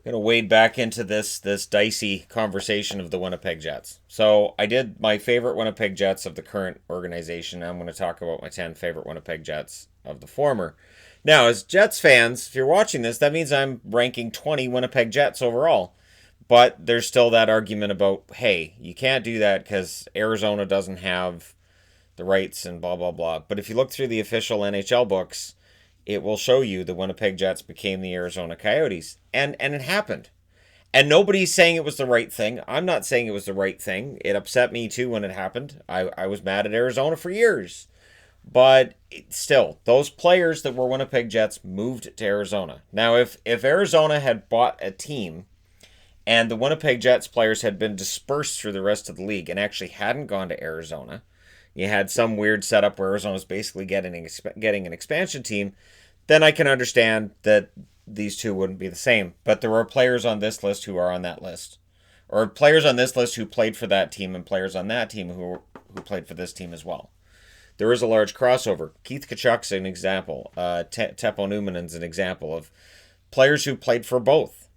Going to wade back into this dicey conversation of the Winnipeg Jets. So I did my favorite Winnipeg Jets of the current organization. I'm going to talk about my 10 favorite Winnipeg Jets of the former. Now, as Jets fans, if you're watching this, that means I'm ranking 20 Winnipeg Jets overall. But there's still that argument about, hey, you can't do that because Arizona doesn't have the rights and blah, blah, blah. But if you look through the official NHL books, it will show you the Winnipeg Jets became the Arizona Coyotes. And it happened. And nobody's saying it was the right thing. I'm not saying it was the right thing. It upset me too when it happened. I was mad at Arizona for years. But still, those players that were Winnipeg Jets moved to Arizona. Now, if Arizona had bought a team and the Winnipeg Jets players had been dispersed through the rest of the league and actually hadn't gone to Arizona, you had some weird setup where Arizona's basically getting an expansion team, then I can understand that these two wouldn't be the same. But there are players on this list who are on that list. Or players on this list who played for that team and players on that team who played for this team as well. There is a large crossover. Keith Tkachuk's an example. Teppo Nummannen's an example of players who played for both.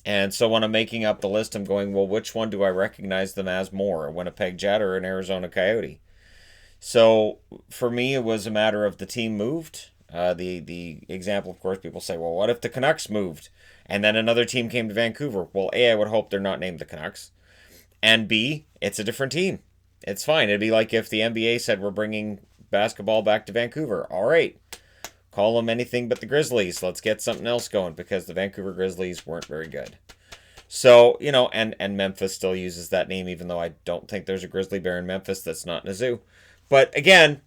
And so when I'm making up the list, I'm going, well, which one do I recognize them as more, a Winnipeg Jet or an Arizona Coyote? So for me, it was a matter of the team moved. The example, of course, people say, well, what if the Canucks moved and then another team came to Vancouver? Well, A, I would hope they're not named the Canucks. And B, it's a different team. It's fine. It'd be like if the NBA said we're bringing basketball back to Vancouver. All right. Call them anything but the Grizzlies. Let's get something else going because the Vancouver Grizzlies weren't very good. So, and Memphis still uses that name, even though I don't think there's a grizzly bear in Memphis that's not in a zoo. But again,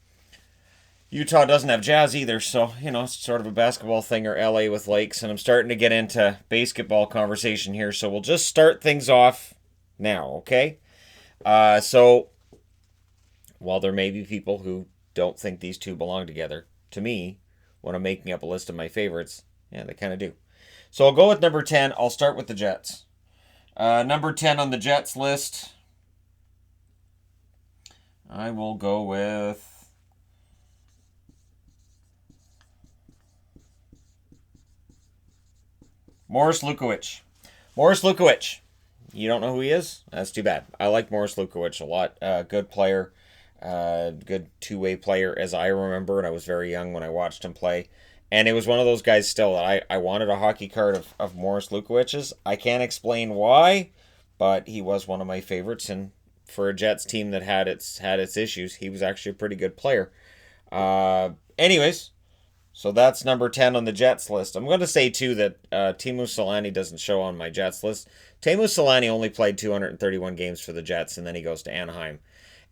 Utah doesn't have Jazz either, so, it's sort of a basketball thing, or LA with lakes, and I'm starting to get into basketball conversation here, so we'll just start things off now, okay? So, while there may be people who don't think these two belong together, to me, when I'm making up a list of my favorites, yeah, they kind of do. So I'll go with number 10. I'll start with the Jets. Number 10 on the Jets list, I will go with Morris Lukowich. Morris Lukowich. You don't know who he is? That's too bad. I like Morris Lukowich a lot. Good player. Good two-way player as I remember, and I was very young when I watched him play. And it was one of those guys still that I wanted a hockey card of Morris Lukowich's. I can't explain why, but he was one of my favorites, and for a Jets team that had its issues, he was actually a pretty good player. Anyways, so that's number 10 on the Jets list. I'm going to say, too, that Teemu Selanne doesn't show on my Jets list. Teemu Selanne only played 231 games for the Jets, and then he goes to Anaheim.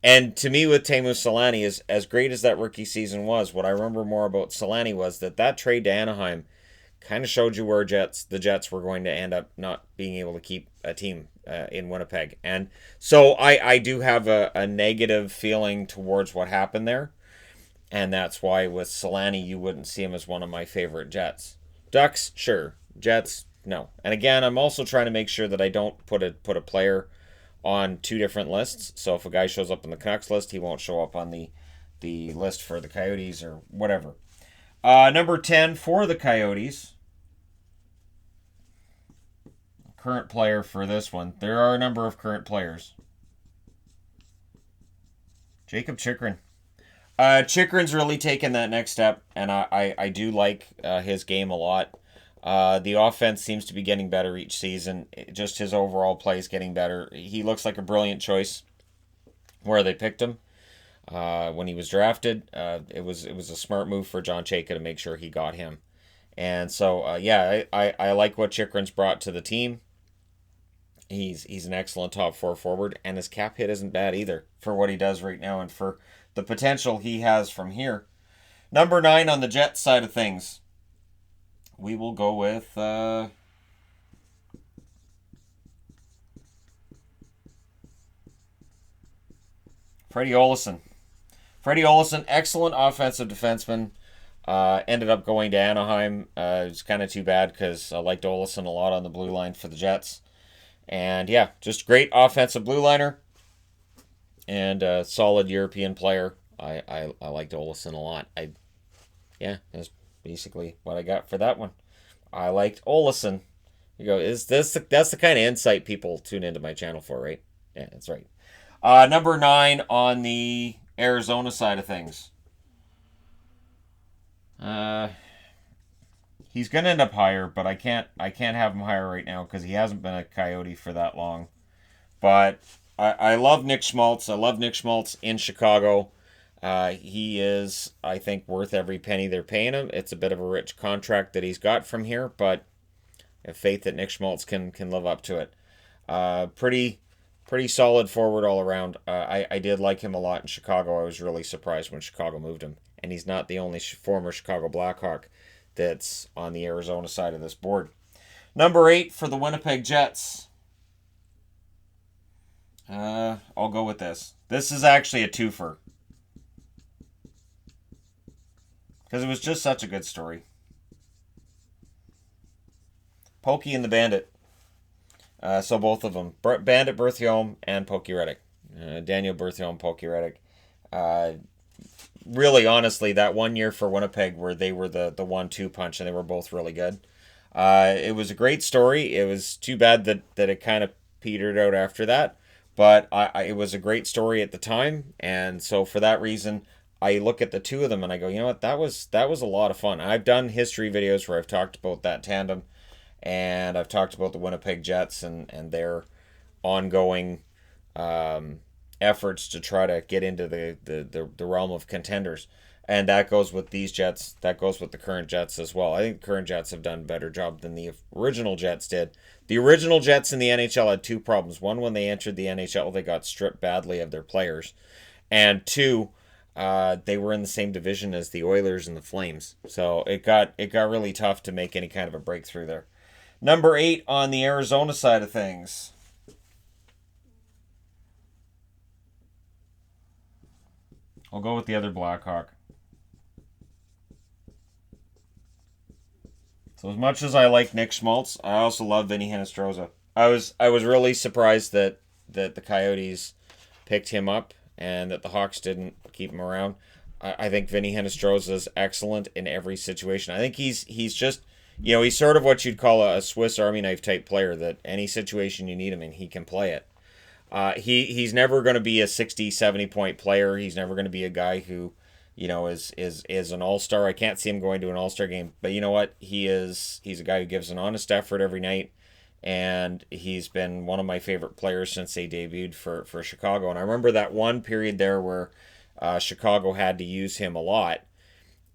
And to me, with Teemu Selanne, as great as that rookie season was, what I remember more about Selanne was that trade to Anaheim kind of showed you where the Jets were going to end up not being able to keep a team in Winnipeg. And so I do have a negative feeling towards what happened there. And that's why with Selanne, you wouldn't see him as one of my favorite Jets. Ducks, sure. Jets, no. And again, I'm also trying to make sure that I don't put a player on two different lists. So if a guy shows up on the Canucks list, he won't show up on the list for the Coyotes or whatever. Number 10 for the Coyotes. Current player for this one. There are a number of current players. Jacob Chychrun. Chychrun's really taken that next step, and I do like his game a lot. The offense seems to be getting better each season. Just his overall play is getting better. He looks like a brilliant choice where they picked him when he was drafted. It was a smart move for John Chayka to make sure he got him. And so, I like what Chychrun's brought to the team. He's an excellent top four forward, and his cap hit isn't bad either for what he does right now and for the potential he has from here. Number 9 on the Jets side of things. We will go with Freddie Olsen. Freddie Olsen, excellent offensive defenseman. Ended up going to Anaheim. It's kind of too bad because I liked Olsen a lot on the blue line for the Jets. And yeah, just great offensive blue liner and a solid European player. I liked Olsen a lot. That's basically what I got for that one. I liked Olsen. You go, is this that's the kind of insight people tune into my channel for, right? Yeah, that's right. Number 9 on the Arizona side of things. Uh, he's gonna end up higher, but I can't have him higher right now because he hasn't been a Coyote for that long. But I love Nick Schmaltz. I love Nick Schmaltz in Chicago. He is, I think, worth every penny they're paying him. It's a bit of a rich contract that he's got from here, but I have faith that Nick Schmaltz can live up to it. Pretty solid forward all around. I did like him a lot in Chicago. I was really surprised when Chicago moved him, and he's not the only former Chicago Blackhawk that's on the Arizona side of this board. Number 8 for the Winnipeg Jets. I'll go with this. This is actually a twofer because it was just such a good story. Pokey and the Bandit. So both of them, Bandit Berthiaume and Pokey Reddick. Daniel Berthiaume, Pokey Reddick. Really, honestly, that 1 year for Winnipeg where they were the 1-2 punch and they were both really good. It was a great story. It was too bad that it kind of petered out after that. But it was a great story at the time. And so for that reason, I look at the two of them and I go, you know what, that was a lot of fun. I've done history videos where I've talked about that tandem. And I've talked about the Winnipeg Jets and their ongoing efforts to try to get into the realm of contenders. And that goes with these Jets. That goes with the current Jets as well. I think the current Jets have done a better job than the original Jets did. The original Jets in the NHL had two problems. One, when they entered the NHL, they got stripped badly of their players. And two, they were in the same division as the Oilers and the Flames. So it got really tough to make any kind of a breakthrough there. Number 8 on the Arizona side of things. I'll go with the other Blackhawk. So as much as I like Nick Schmaltz, I also love Vinny Hinostroza. I was really surprised that the Coyotes picked him up and that the Hawks didn't keep him around. I think Vinny Hinostroza is excellent in every situation. I think he's just, he's sort of what you'd call a Swiss Army knife type player, that any situation you need him in, he can play it. He's never going to be a 60, 70 point player. He's never going to be a guy who, is an all-star. I can't see him going to an all-star game, but you know what? He's a guy who gives an honest effort every night, and he's been one of my favorite players since they debuted for Chicago. And I remember that one period there where Chicago had to use him a lot,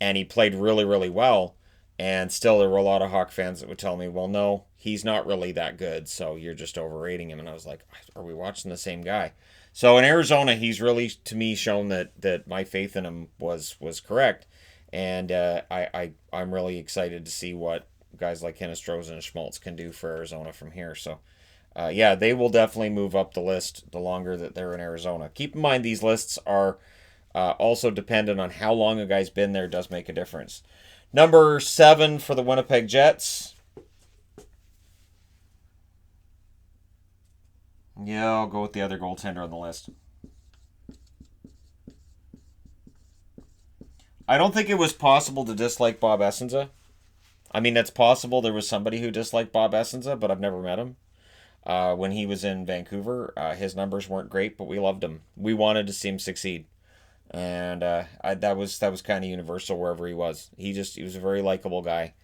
and he played really, really well. And still, there were a lot of Hawk fans that would tell me, well, no, he's not really that good, so you're just overrating him. And I was like, are we watching the same guy? So in Arizona, he's really, to me, shown that my faith in him was correct. And I'm really excited to see what guys like Hinostroza and Schmaltz can do for Arizona from here. So, they will definitely move up the list the longer that they're in Arizona. Keep in mind, these lists are also dependent on how long a guy's been there. Does make a difference. Number 7 for the Winnipeg Jets. Yeah, I'll go with the other goaltender on the list. I don't think it was possible to dislike Bob Essensa. I mean, it's possible there was somebody who disliked Bob Essensa, but I've never met him. When he was in Vancouver, his numbers weren't great, but we loved him. We wanted to see him succeed. And that was kind of universal wherever he was. He was a very likable guy,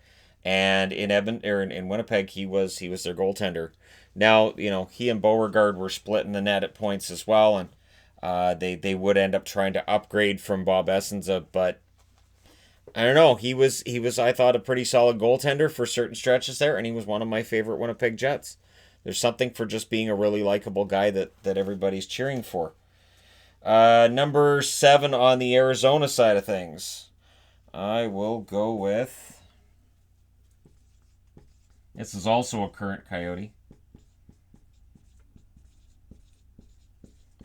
and in Winnipeg he was their goaltender. Now he and Beauregard were splitting the net at points as well, and they would end up trying to upgrade from Bob Essensa, but I don't know. He was I thought a pretty solid goaltender for certain stretches there, and he was one of my favorite Winnipeg Jets. There's something for just being a really likable guy that everybody's cheering for. Number 7 on the Arizona side of things. I will go with... This is also a current Coyote.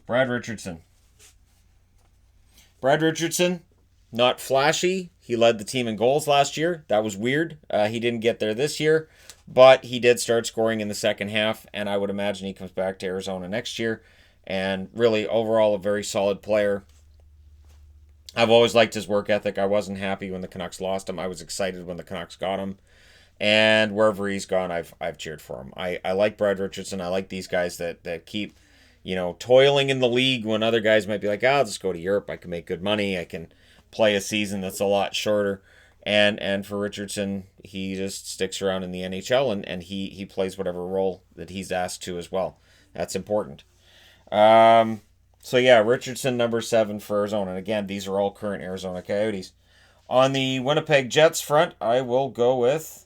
Brad Richardson. Brad Richardson, not flashy. He led the team in goals last year. That was weird. He didn't get there this year, but he did start scoring in the second half, and I would imagine he comes back to Arizona next year. And really, overall, a very solid player. I've always liked his work ethic. I wasn't happy when the Canucks lost him. I was excited when the Canucks got him. And wherever he's gone, I've cheered for him. I like Brad Richardson. I like these guys that keep, toiling in the league when other guys might be like, I'll just go to Europe. I can make good money. I can play a season that's a lot shorter. And for Richardson, he just sticks around in the NHL and he plays whatever role that he's asked to as well. That's important. So yeah, Richardson number 7 for Arizona. And again, these are all current Arizona Coyotes. On the Winnipeg Jets front, I will go with.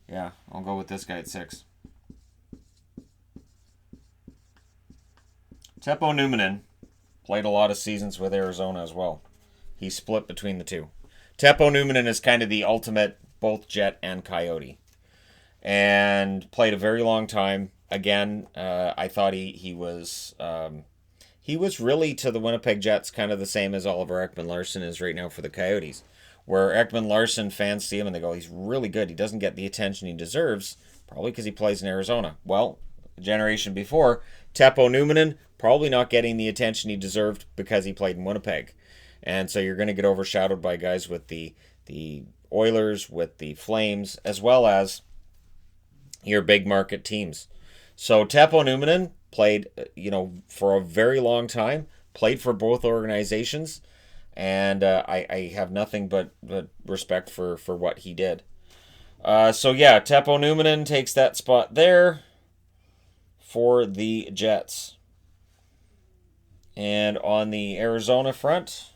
Yeah, I'll go with this guy at 6. Teppo Numminen played a lot of seasons with Arizona as well. He split between the two. Teppo Numminen is kind of the ultimate both Jet and Coyote. And played a very long time. Again, I thought he was really to the Winnipeg Jets kind of the same as Oliver Ekman-Larsson is right now for the Coyotes. Where Ekman-Larsson fans see him and they go, he's really good. He doesn't get the attention he deserves, probably because he plays in Arizona. Well, a generation before, Teppo Numminen probably not getting the attention he deserved because he played in Winnipeg. And so you're going to get overshadowed by guys with the Oilers, with the Flames, as well as your big market teams. So Teppo Numminen played, for a very long time, played for both organizations, and I have nothing but respect for what he did. So yeah, Teppo Numminen takes that spot there for the Jets. And on the Arizona front,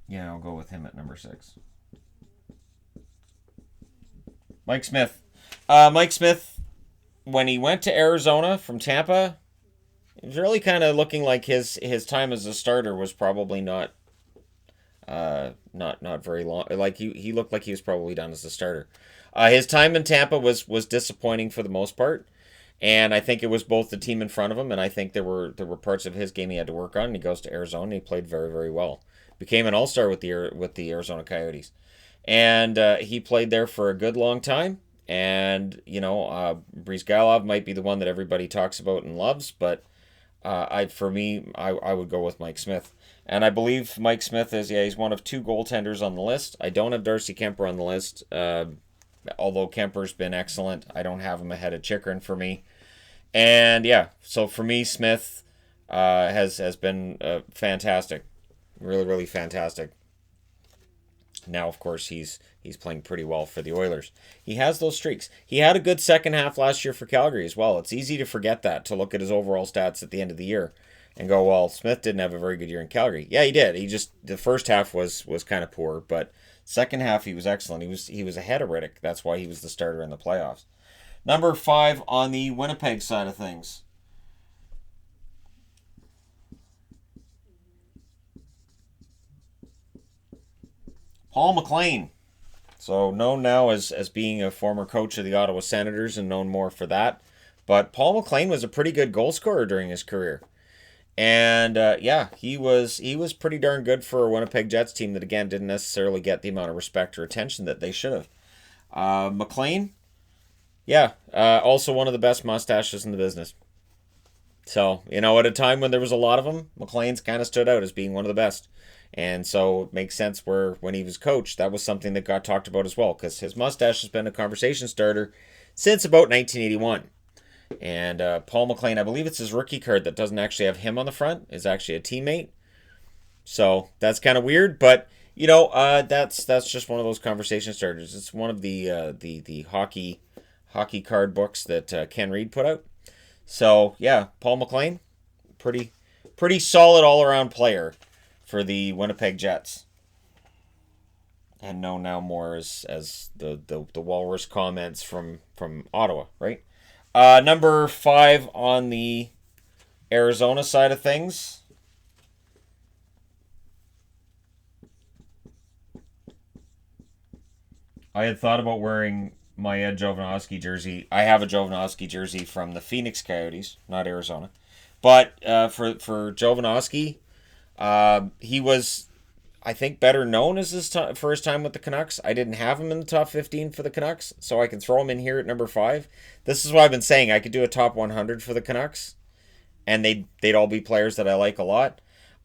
yeah, I'll go with him at number 6. Mike Smith. Mike Smith, when he went to Arizona from Tampa, it was really kind of looking like his time as a starter was probably not very long. Like he looked like he was probably done as a starter. His time in Tampa was disappointing for the most part, and I think it was both the team in front of him, and I think there were parts of his game he had to work on. And he goes to Arizona, and he played very, very well. Became an all-star with the Arizona Coyotes, and he played there for a good long time. And Breeze Galov might be the one that everybody talks about and loves, but I would go with Mike Smith. And I believe Mike Smith he's one of 2 goaltenders on the list. I don't have Darcy Kemper on the list, although Kemper's been excellent. I don't have him ahead of Chychrun for me. And yeah, so for me, Smith has been fantastic, really, really fantastic. Now, of course, he's playing pretty well for the Oilers. He has those streaks. He had a good second half last year for Calgary as well. It's easy to forget that, to look at his overall stats at the end of the year and go, well, Smith didn't have a very good year in Calgary. Yeah, he did. The first half was kind of poor, but second half he was excellent. He was ahead of Riddick. That's why he was the starter in the playoffs. Number 5 on the Winnipeg side of things. Paul McLean. So known now as being a former coach of the Ottawa Senators and known more for that. But Paul McLean was a pretty good goal scorer during his career. And he was pretty darn good for a Winnipeg Jets team that, again, didn't necessarily get the amount of respect or attention that they should have. McLean, also one of the best mustaches in the business. So, at a time when there was a lot of them, McLean's kind of stood out as being one of the best. And so it makes sense when he was coached, that was something that got talked about as well, because his mustache has been a conversation starter since about 1981. And Paul McLean, I believe it's his rookie card that doesn't actually have him on the front, is actually a teammate. So that's kind of weird, but that's just one of those conversation starters. It's one of the hockey card books that Ken Reed put out. So yeah, Paul McLean, pretty solid all around player for the Winnipeg Jets, and known now more as the Walrus comments from Ottawa, right? Number 5 on the Arizona side of things. I had thought about wearing my Ed Jovanovski jersey. I have a Jovanovski jersey from the Phoenix Coyotes, not Arizona. But for Jovanovski, he was, I think, better known as for his time with the Canucks. I didn't have him in the top 15 for the Canucks, so I can throw him in here at number 5. This is what I've been saying. I could do a top 100 for the Canucks, and they'd all be players that I like a lot.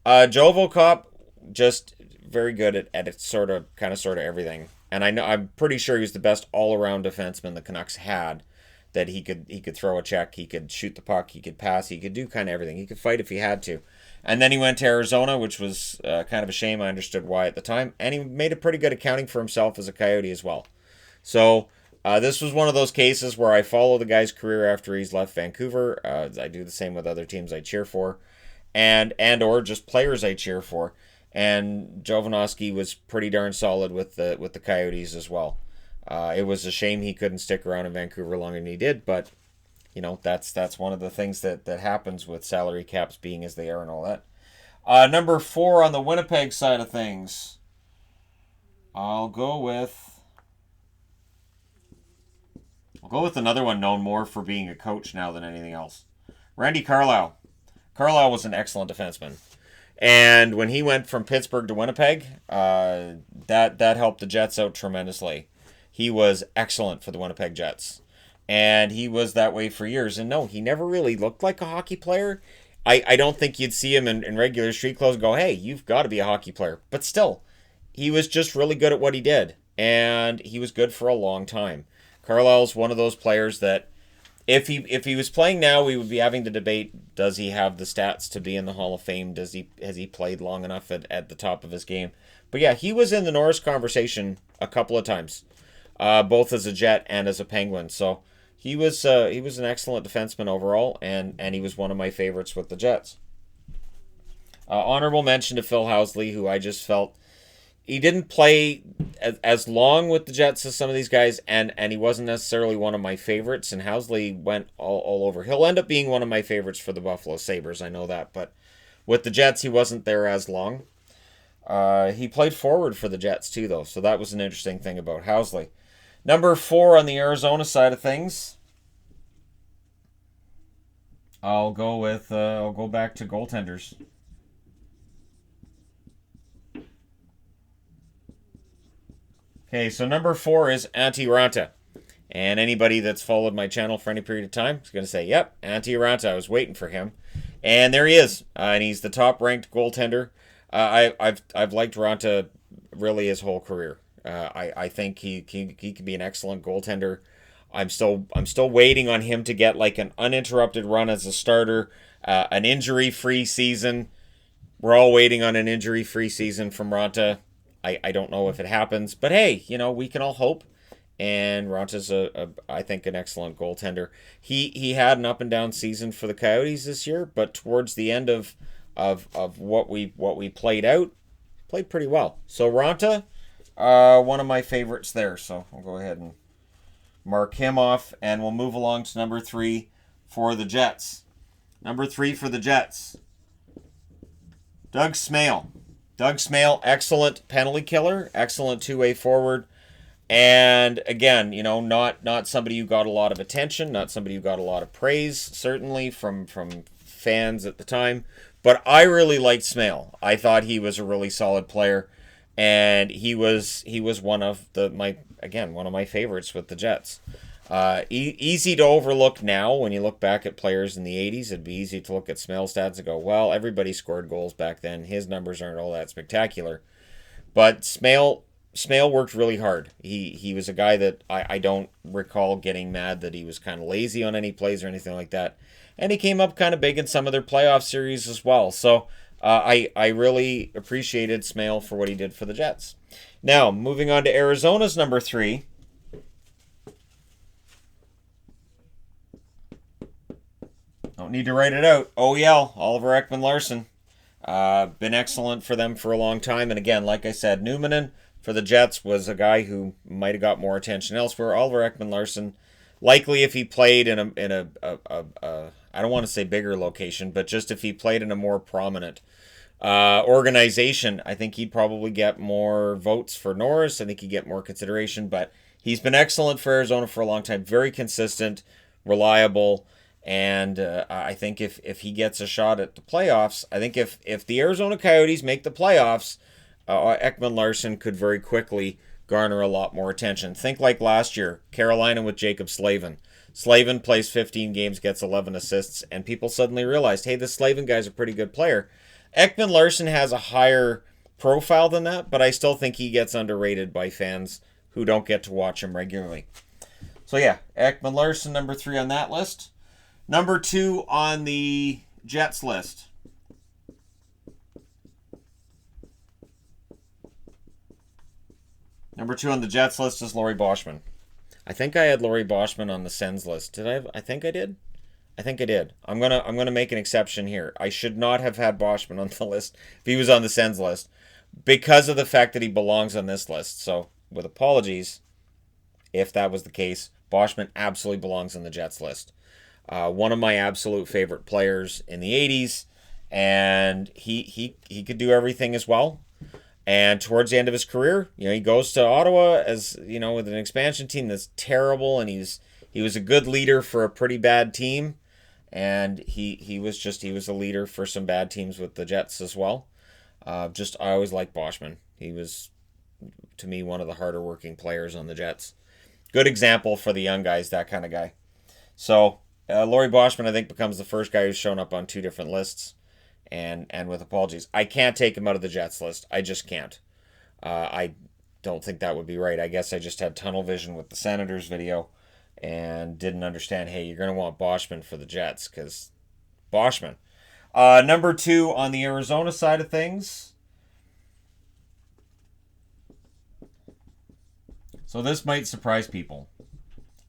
Jovo Cop, just very good at sort of everything. And I'm pretty sure he was the best all around defenseman the Canucks had. That he could throw a check, he could shoot the puck, he could pass, he could do kind of everything. He could fight if he had to. And then he went to Arizona, which was kind of a shame. I understood why at the time, and he made a pretty good accounting for himself as a Coyote as well. So this was one of those cases where I follow the guy's career after he's left Vancouver. I do the same with other teams I cheer for, and or just players I cheer for. And Jovanovski was pretty darn solid with the Coyotes as well. It was a shame he couldn't stick around in Vancouver longer than he did, but that's one of the things that happens with salary caps being as they are and all that. Number 4 on the Winnipeg side of things, I'll go with another one known more for being a coach now than anything else. Randy Carlyle. Carlyle was an excellent defenseman. And when he went from Pittsburgh to Winnipeg, that helped the Jets out tremendously. He was excellent for the Winnipeg Jets. And he was that way for years. And no, he never really looked like a hockey player. I don't think you'd see him in regular street clothes and go, hey, you've got to be a hockey player. But still, he was just really good at what he did. And he was good for a long time. Carlisle's one of those players that if he was playing now, we would be having to debate, does he have the stats to be in the Hall of Fame? Has he played long enough at the top of his game? But yeah, he was in the Norris conversation a couple of times, both as a Jet and as a Penguin. So he was an excellent defenseman overall, and he was one of my favorites with the Jets. Honorable mention to Phil Housley, who I just felt he didn't play as long with the Jets as some of these guys, and he wasn't necessarily one of my favorites, and Housley went all over. He'll end up being one of my favorites for the Buffalo Sabres, I know that, but with the Jets, he wasn't there as long. He played forward for the Jets, too, though, so that was an interesting thing about Housley. Number 4 on the Arizona side of things, I'll go back to goaltenders. Okay, so number 4 is Antti Raanta. And anybody that's followed my channel for any period of time is going to say, yep, Antti Raanta, I was waiting for him. And there he is. And he's the top-ranked goaltender. I've liked Raanta really his whole career. I think he can be an excellent goaltender. I'm still waiting on him to get like an uninterrupted run as a starter, an injury-free season. We're all waiting on an injury-free season from Raanta. I don't know if it happens, but hey, we can all hope. And Ranta's I think an excellent goaltender. He had an up and down season for the Coyotes this year, but towards the end of what we played out, played pretty well. So Raanta, one of my favorites there. So I'll go ahead and mark him off, and we'll move along to number 3 for the Jets. Number 3 for the Jets, Doug Smale. Doug Smale, excellent penalty killer, excellent two-way forward, and again, not somebody who got a lot of attention, not somebody who got a lot of praise, certainly from fans at the time, but I really liked Smale. I thought he was a really solid player, and he was one of my favorites with the Jets. Easy to overlook now when you look back at players in the 80s. It'd be easy to look at Smale's stats and go, well, everybody scored goals back then. His numbers aren't all that spectacular. But Smale worked really hard. He was a guy that I don't recall getting mad that he was kind of lazy on any plays or anything like that. And he came up kind of big in some of their playoff series as well. So I really appreciated Smale for what he did for the Jets. Now, moving on to Arizona's number 3. Don't need to write it out. OEL, Oliver Ekman-Larsson. Been excellent for them for a long time. And again, like I said, Numminen for the Jets was a guy who might have got more attention elsewhere. Oliver Ekman-Larsson, likely if he played in a I don't want to say bigger location, but just if he played in a more prominent organization, I think he'd probably get more votes for Norris. I think he'd get more consideration. But he's been excellent for Arizona for a long time. Very consistent, reliable. And I think if he gets a shot at the playoffs, I think if the Arizona Coyotes make the playoffs, Ekman-Larsson could very quickly garner a lot more attention. Think like last year, Carolina with Jacob Slavin. Slavin plays 15 games, gets 11 assists, and people suddenly realized, hey, this Slavin guy's a pretty good player. Ekman Larsson has a higher profile than that, but I still think he gets underrated by fans who don't get to watch him regularly. So yeah, Ekman Larsson, number 3 on that list. Number 2 on the Jets list. Number 2 on the Jets list is Laurie Boschman. I think I had Laurie Boschman on the Sens list. Did I? I think I did. I think I did. I'm gonna make an exception here. I should not have had Boschman on the list if he was on the Sens list, because of the fact that he belongs on this list. So, with apologies, if that was the case, Boschman absolutely belongs on the Jets list. One of my absolute favorite players in the 80s, and he could do everything as well. And towards the end of his career, he goes to Ottawa as, with an expansion team that's terrible, and he was a good leader for a pretty bad team, and he was a leader for some bad teams with the Jets as well. I always liked Boschman. He was, to me, one of the harder working players on the Jets. Good example for the young guys, that kind of guy. So, Laurie Boschman, I think, becomes the first guy who's shown up on 2 different lists. And with apologies, I can't take him out of the Jets list. I just can't. I don't think that would be right. I guess I just had tunnel vision with the Senators video and didn't understand, hey, you're going to want Boschman for the Jets, because Boschman. Number 2 on the Arizona side of things. So this might surprise people.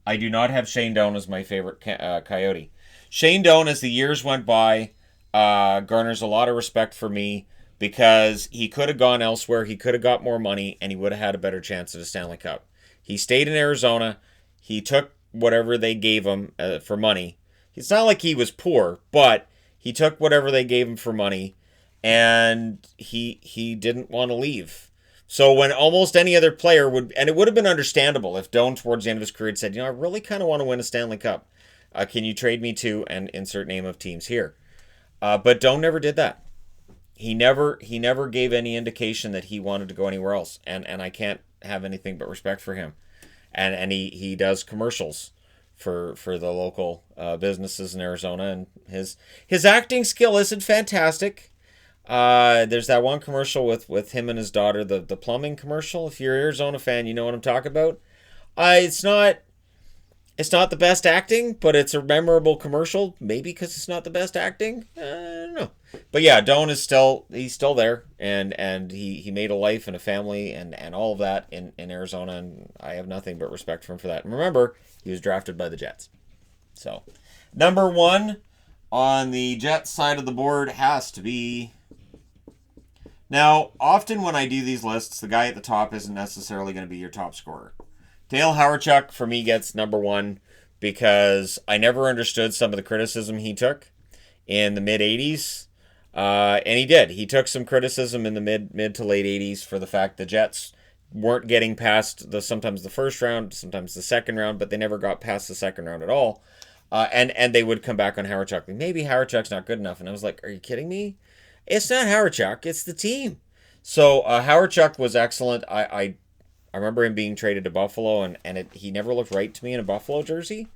I do not have Shane Doan as my favorite Coyote. Shane Doan, as the years went by, garners a lot of respect for me, because he could have gone elsewhere, he could have got more money, and he would have had a better chance at a Stanley Cup. He stayed in Arizona. He took whatever they gave him for money. It's not like he was poor, but he took whatever they gave him for money, and he didn't want to leave. So when almost any other player would, and it would have been understandable if Doan towards the end of his career had said, I really kind of want to win a Stanley Cup. Can you trade me to, and insert name of teams here. But Doan never did that. He never gave any indication that he wanted to go anywhere else, and I can't have anything but respect for him. And he does commercials for the local businesses in Arizona, and his acting skill isn't fantastic. There's that one commercial with him and his daughter, the plumbing commercial. If you're an Arizona fan, you know what I'm talking about. It's not the best acting, but it's a memorable commercial. Maybe because it's not the best acting. I don't know. But yeah, Doan is still there, and he made a life and a family and all of that in Arizona, and I have nothing but respect for him for that. And remember, he was drafted by the Jets. So, number 1 on the Jets side of the board has to be... Now, often when I do these lists, the guy at the top isn't necessarily going to be your top scorer. Dale Hawerchuk, for me, gets number 1 because I never understood some of the criticism he took in the mid-'80s. And he did. He took some criticism in the mid to late 80s for the fact the Jets weren't getting past sometimes the first round, sometimes the second round, but they never got past the second round at all. And they would come back on Hawerchuk. Maybe Hawerchuk's not good enough. And I was like, are you kidding me? It's not Hawerchuk. It's the team. So Hawerchuk was excellent. I remember him being traded to Buffalo, and he never looked right to me in a Buffalo jersey.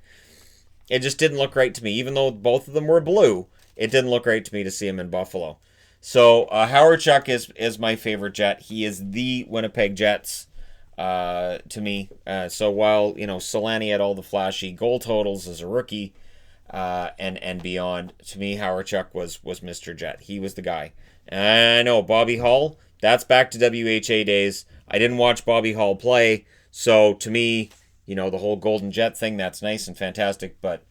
It just didn't look right to me. Even though both of them were blue, it didn't look right to me to see him in Buffalo. So Hawerchuk is my favorite Jet. He is the Winnipeg Jets to me. So while Solani had all the flashy goal totals as a rookie and beyond, to me Hawerchuk was Mr. Jet. He was the guy. And I know Bobby Hull, that's back to WHA days. I didn't watch Bobby Hull play, so to me, the whole Golden Jet thing, that's nice and fantastic, but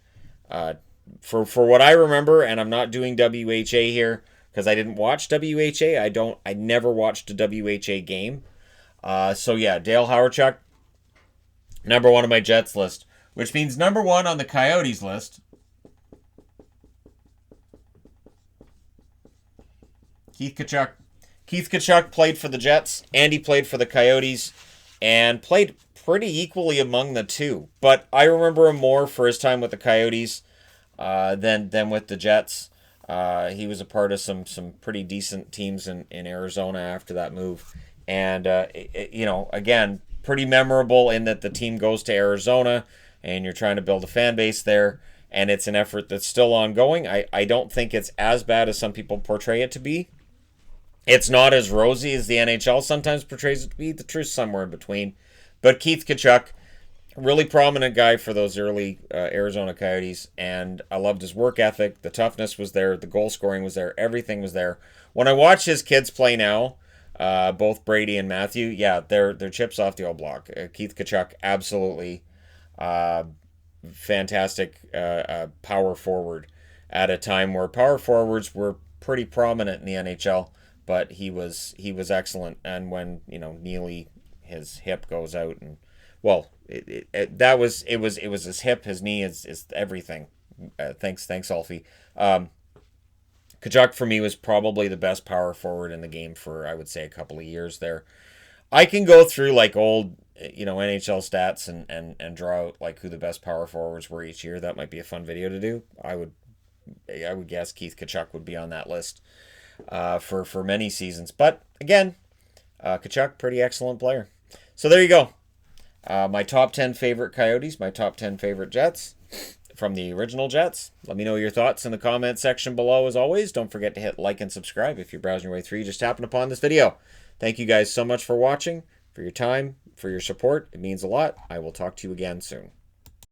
for what I remember, and I'm not doing WHA here because I didn't watch WHA. I never watched a WHA game. So yeah, Dale Hawerchuk, number 1 on my Jets list, which means number 1 on the Coyotes list. Keith Tkachuk. Keith Tkachuk played for the Jets, and he played for the Coyotes, and played pretty equally among the two. But I remember him more for his time with the Coyotes than with the Jets. He was a part of some pretty decent teams in Arizona after that move. And, again, pretty memorable in that the team goes to Arizona. and you're trying to build a fan base there, and it's an effort that's still ongoing. I don't think it's as bad as some people portray it to be. It's not as rosy as the NHL sometimes portrays it to be. The truth's somewhere in between. But Keith Tkachuk, really prominent guy for those early Arizona Coyotes, and I loved his work ethic. The toughness was there. The goal scoring was there. Everything was there. When I watch his kids play now, both Brady and Matthew, yeah, they're chips off the old block. Keith Tkachuk, absolutely fantastic power forward at a time where power forwards were pretty prominent in the NHL, but he was excellent. And when Neely, his hip goes out, and well, it was his hip, his knee, is everything. Thanks Alfie. Kachuk for me was probably the best power forward in the game for, I would say, a couple of years there. I can go through like old NHL stats and draw out like who the best power forwards were each year. That might be a fun video to do. I would guess Keith Tkachuk would be on that list for many seasons. But again, Tkachuk, pretty excellent player. So there you go. My top 10 favorite Coyotes, my top 10 favorite Jets from the original Jets. Let me know your thoughts in the comment section below. As always, don't forget to hit like and subscribe if you're browsing your way through. You just happened upon this video. Thank you guys so much for watching, for your time, for your support. It means a lot. I will talk to you again soon.